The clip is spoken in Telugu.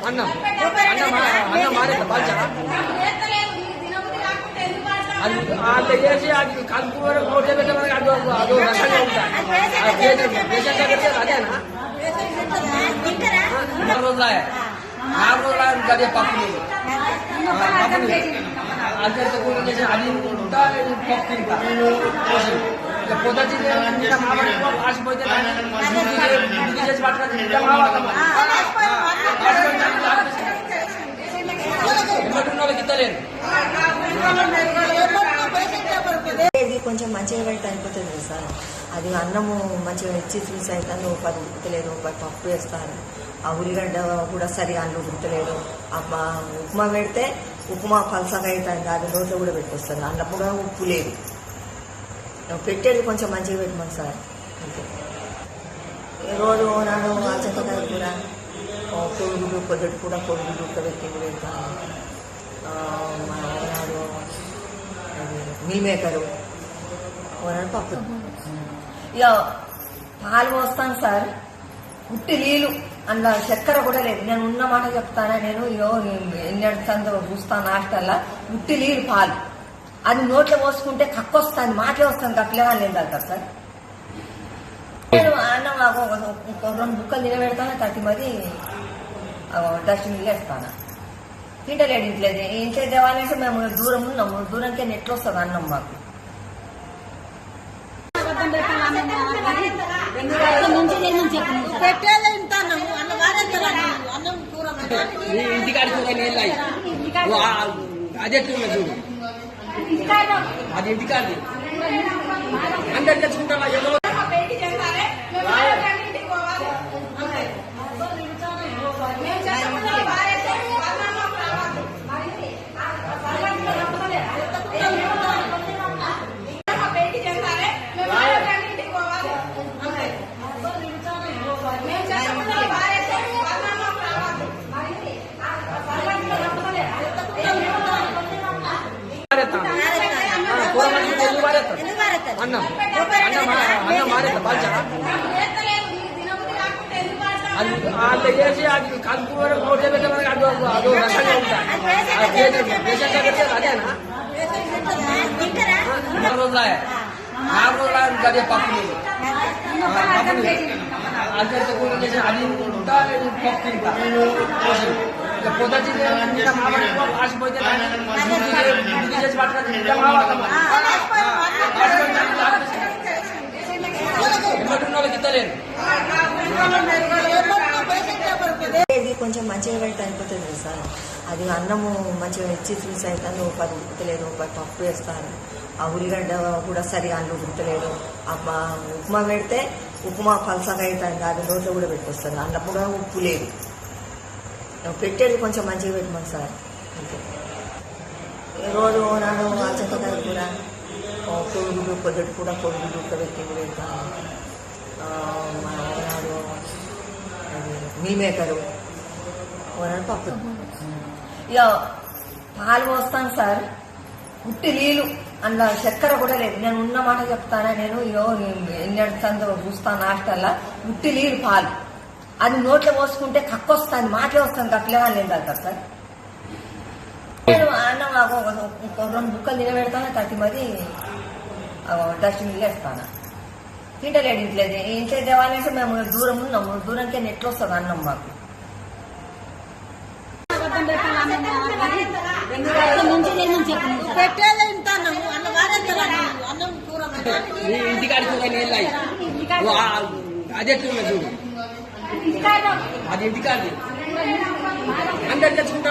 అన్నం అన్నం మారేత బాల్చా అది అంత చేసి అది కలుపు నోట్లో పెట్టే అదో అదో రకంగా ఉంటాయి అదేనా 4 రోజులు 4 రోజులు అదే పప్పు అది అది ఉంటా పప్పు తింటా పొద్దు ఆసిపోతే చేసి పట్టుకొని కొంచెం మంచిగా పెడితే అయిపోతుంది కదా సార్. అది అన్నము మంచిగా ఇచ్చి చూసి అయితే 10 ఉడకలేదు, 10 పప్పు వేస్తాను. ఆ ఉల్లిగడ్డ కూడా సరిగా అన్నం ఉడకలేదు. ఉప్మా పెడితే ఉప్మా పలసగా అవుతుంది, అది నోట్లో కూడా పెట్టేస్తుంది. అన్నం కూడా ఉప్పు లేదు. పెట్టేది కొంచెం మంచిగా పెట్టమని సార్. అంతే. రోజు నాడు చెక్కకాయ కూడా కొడుగులు పొద్దుటి కూడా కొడుగులు ఉడకబెట్టి పెడతాను. నాడు మిల్ మేకరు ఓనాడు పప్పు. ఇక పాలు పోస్తాను సార్. ఉట్టి నీళ్ళు అందులో చక్కెర కూడా లేదు. నేను ఉన్న మాట చెప్తానా, నేను ఎన్నెడుతుందో చూస్తాను హాస్టల్లో. ఉట్టి నీళ్ళు పాలు అది నోట్లో పోసుకుంటే కక్కొస్తాను, మాటలే వస్తాను, కక్కలేగా లేదు కదా సార్. నేను అన్నం 2 బుక్కలు తినబెడతాను, 30 మరి డస్ట్బిన్ వేస్తాను. తింటలేడు ఇంట్లేదు. ఇంట్లో దేవాలంటే మేము దూరం ఉన్నాము, దూరంకే నెట్లు వస్తుంది అన్నం మాకు. అదే చూడు అది ఇంటికాడి అందరు తెచ్చుకుంటా అన్నం అన్నం మారేత బాల్చా అది అంత చేసి అది కలుపు నోట్లో పెట్టే అదో అదో రకంగా ఉంటాయి అదేనా 4 రోజులు 4 రోజులు అదే పప్పు అది ఉంటా పప్పు తింటా పొద్దు ఆసిపోతే చేసి పట్టుకొని కొంచెం మంచిగా పెడితే అయిపోతుంది కదా సార్. అది అన్నము మంచిగా ఇచ్చి చూసి అయితే 10 ఉడకలేదు, 10 పప్పు వేస్తాను. ఆ ఉల్లిగడ్డ కూడా సరిగా అన్నం ఉడకలేదు. ఉప్మా పెడితే ఉప్మా పలసగా అవుతుంది, అది నోట్లో కూడా పెట్టేస్తుంది. అన్నం కూడా ఉప్పు లేదు. పెట్టేది కొంచెం మంచిగా పెట్టమని సార్. అంతే. రోజు నాడు చెక్కకాయ కూడా కొడుగులు పొద్దుటి కూడా కొడుగులు ఉడకబెట్టి పెడతాను. నాడు మిల్ మేకరు ఓనాడు పప్పు. ఇక పాలు పోస్తాను సార్. ఉట్టి నీళ్ళు అందులో చక్కెర కూడా లేదు. నేను ఉన్న మాట చెప్తానా, నేను ఎన్నెడుతుందో చూస్తాను హాస్టల్లో. ఉట్టి నీళ్ళు పాలు అది నోట్లో పోసుకుంటే కక్కొస్తాను, మాటలే వస్తాను, కక్కలేగా లేదు కదా సార్. నేను అన్నం 2 బుక్కలు తినబెడతాను, 30 మరి డస్ట్బిన్ వేస్తాను. తింటలేడు ఇంట్లేదు. ఇంట్లో దేవాలంటే మేము దూరం ఉన్నాము, దూరంకే నెట్లు వస్తుంది అన్నం మాకు. ఇంటికాడి అదే చూడు అది ఇంటికాడి అందరు తెచ్చుకుంటా